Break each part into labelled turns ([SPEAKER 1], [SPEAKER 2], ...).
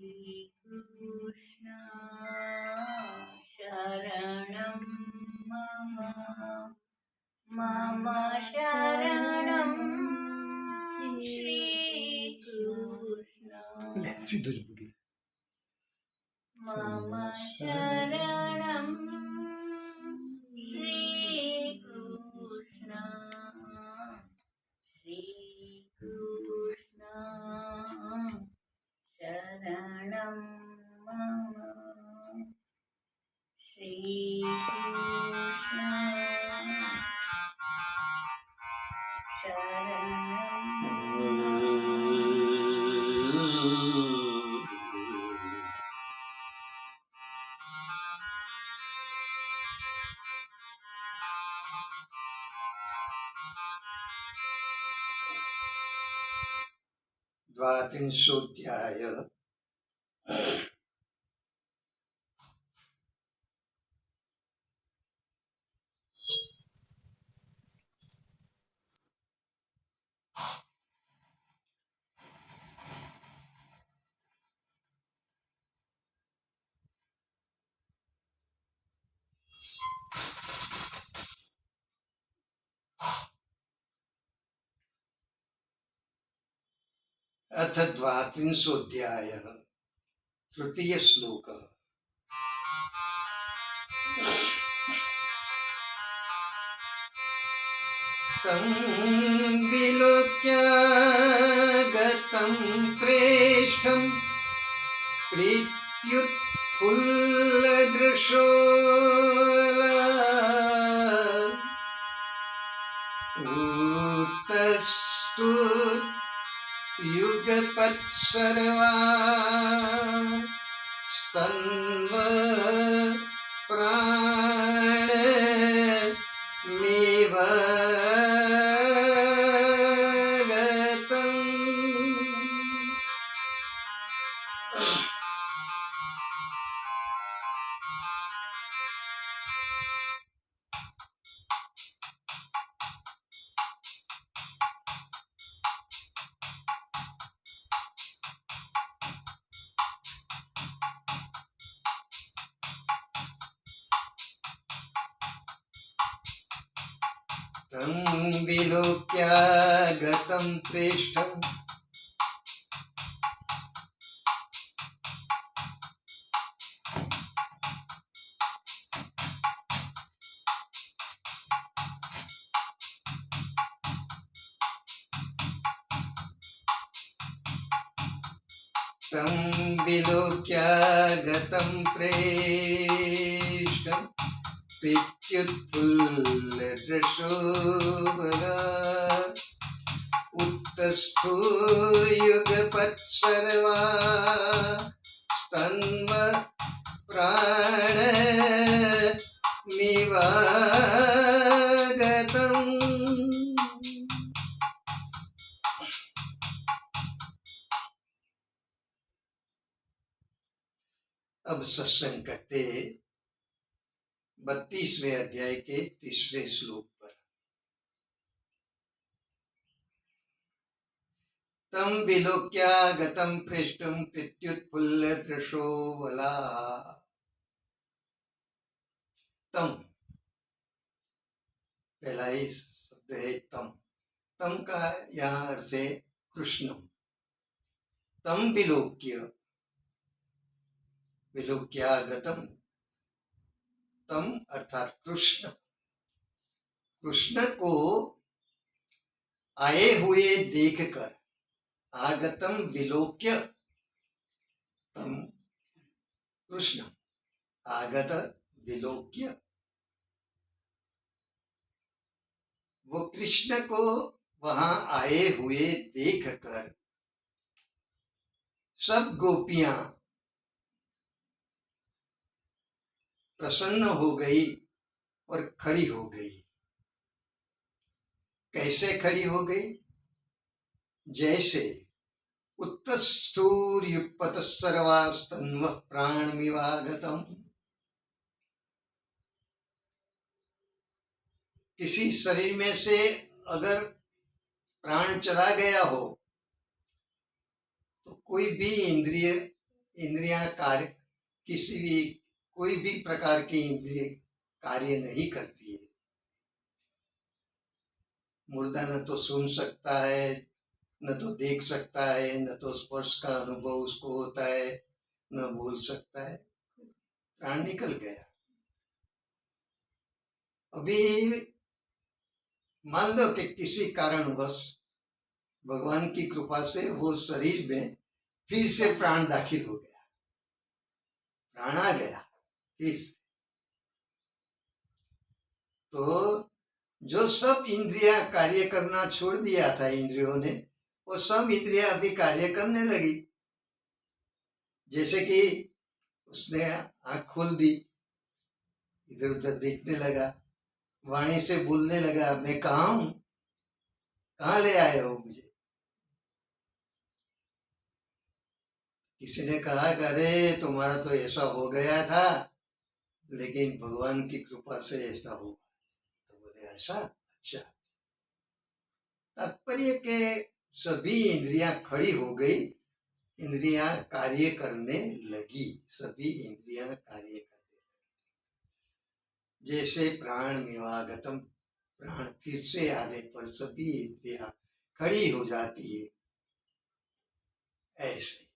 [SPEAKER 1] कृष्ण शरणं मम मम शरणं श्रीकृष्ण मम शरणं श्रीकृष्ण श्रीकृष्ण शरणं मम श्रीकृष्ण
[SPEAKER 2] द्वात्रिंशोऽध्याय अथ द्वात्रिंशोऽध्याय तृतीय श्लोक तं विलोक्य गतं प्रेष्ठं प्रीत्युत्फुल्लदृशो ऊतस्तु युगपत् सर्वा स्तन्व प्राणमिव गतम्। तं विलोक्य गतं प्रेष्ठं तं विलोक्य गतं प्रेष्ठं प्रीत्युत्फुल्लदृशो उत्तस्थो युगपत् सर्वा स्तन्व प्राणमिवागतम्। अब सत्संग करते 32वें अध्याय के तीसरे श्लोक पर। तं विलोक्य गतं प्रेष्ठं प्रीत्युत्फुल्लदृशो बला। तम पहला ही शब्द है तम। तम का यहाँ अर्थ है कृष्णम। तम विलोक्य, विलोक्यागतम, तम अर्थात कृष्ण, कृष्ण को आए हुए देखकर, आगतम विलोक्य तम कृष्ण, आगत विलोक्य, वो कृष्ण को वहां आए हुए देखकर सब गोपियां प्रसन्न हो गई और खड़ी हो गई। कैसे खड़ी हो गई? जैसे उत्तस्थूर्युत्पत सर्वास्तन्व प्राणमिवागतम। किसी शरीर में से अगर प्राण चला गया हो तो कोई भी इंद्रिय इंद्रियां कार्य किसी भी कोई भी प्रकार की इंद्रिय कार्य नहीं करती है। मुर्दा न तो सुन सकता है, न तो देख सकता है, न तो स्पर्श का अनुभव उसको होता है, न बोल सकता है। प्राण निकल गया। अभी मान लो कि किसी कारणवश भगवान की कृपा से वो शरीर में फिर से प्राण दाखिल हो गया, प्राण आ गया फिर से। तो जो सब इंद्रियां कार्य करना छोड़ दिया था इंद्रियों ने, वो सब इंद्रियां अभी कार्य करने लगी। जैसे कि उसने आंख खोल दी, इधर उधर देखने लगा, वाणी से बोलने लगा, मैं कहाँ हूं, कहाँ ले आए हो मुझे। किसी ने कहा कि अरे तुम्हारा तो ऐसा हो गया था, लेकिन भगवान की कृपा से ऐसा हुआ। तो बोले ऐसा, अच्छा। तात्पर्य के सभी इंद्रियां खड़ी हो गई, इंद्रियां कार्य करने लगी, सभी इंद्रियां कार्य करने लगी। जैसे प्राण मिवागतम, प्राण फिर से आने पर सभी इंद्रियां खड़ी हो जाती है, ऐसे।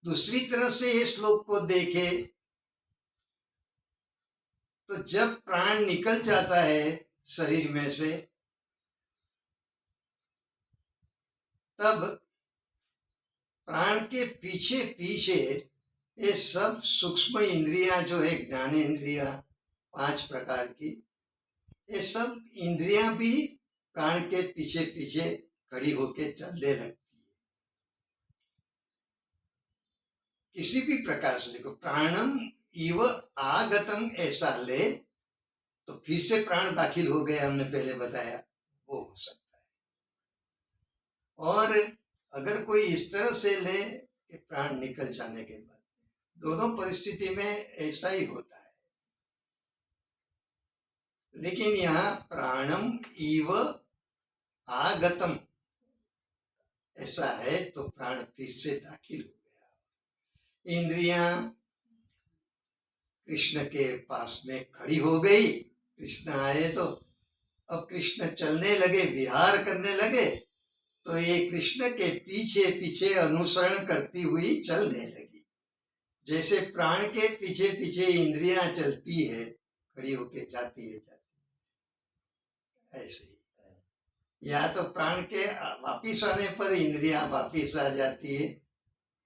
[SPEAKER 2] दूसरी तरह से इस श्लोक को देखे तो जब प्राण निकल जाता है शरीर में से, तब प्राण के पीछे पीछे ये सब सूक्ष्म इंद्रियां जो है, ज्ञानेंद्रियां 5 प्रकार की, ये सब इंद्रियां भी प्राण के पीछे पीछे खड़ी होके चलने लगती है। किसी भी प्रकार से देखो, प्राणम इव आगतम ऐसा ले तो फिर से प्राण दाखिल हो गए, हमने पहले बताया, वो हो सकता है। और अगर कोई इस तरह से ले कि प्राण निकल जाने के बाद, दोनों परिस्थिति में ऐसा ही होता है। लेकिन यहाँ प्राणम इव आगतम ऐसा है तो प्राण फिर से दाखिल हो गया। इंद्रियां कृष्ण के पास में खड़ी हो गई, कृष्ण आए तो अब कृष्ण चलने लगे, विहार करने लगे, तो ये कृष्ण के पीछे पीछे अनुसरण करती हुई चलने लगी। जैसे प्राण के पीछे पीछे इंद्रियां चलती है, खड़ी होके जाती है, ऐसे ही। या तो प्राण के वापिस आने पर इंद्रियां वापिस आ जाती है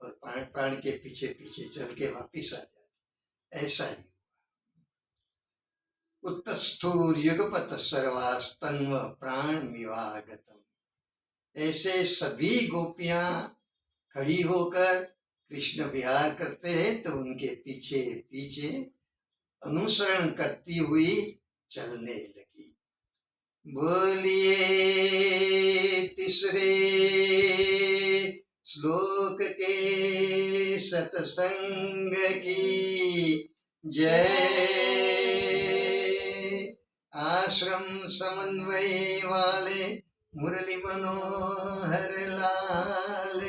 [SPEAKER 2] और प्राण के पीछे पीछे चल के वापिस आ जाती है, ऐसा ही। उत्तस्थूर्युगपत सर्वास्तन्व प्राण मिवागतम, ऐसे सभी गोपियां खड़ी होकर कृष्ण विहार करते हैं तो उनके पीछे पीछे अनुसरण करती हुई चलने लगी। बोलिए तीसरे श्लोक के सत्संग की जय। आश्रम समन्वय वाले मुरली मनोहर लाल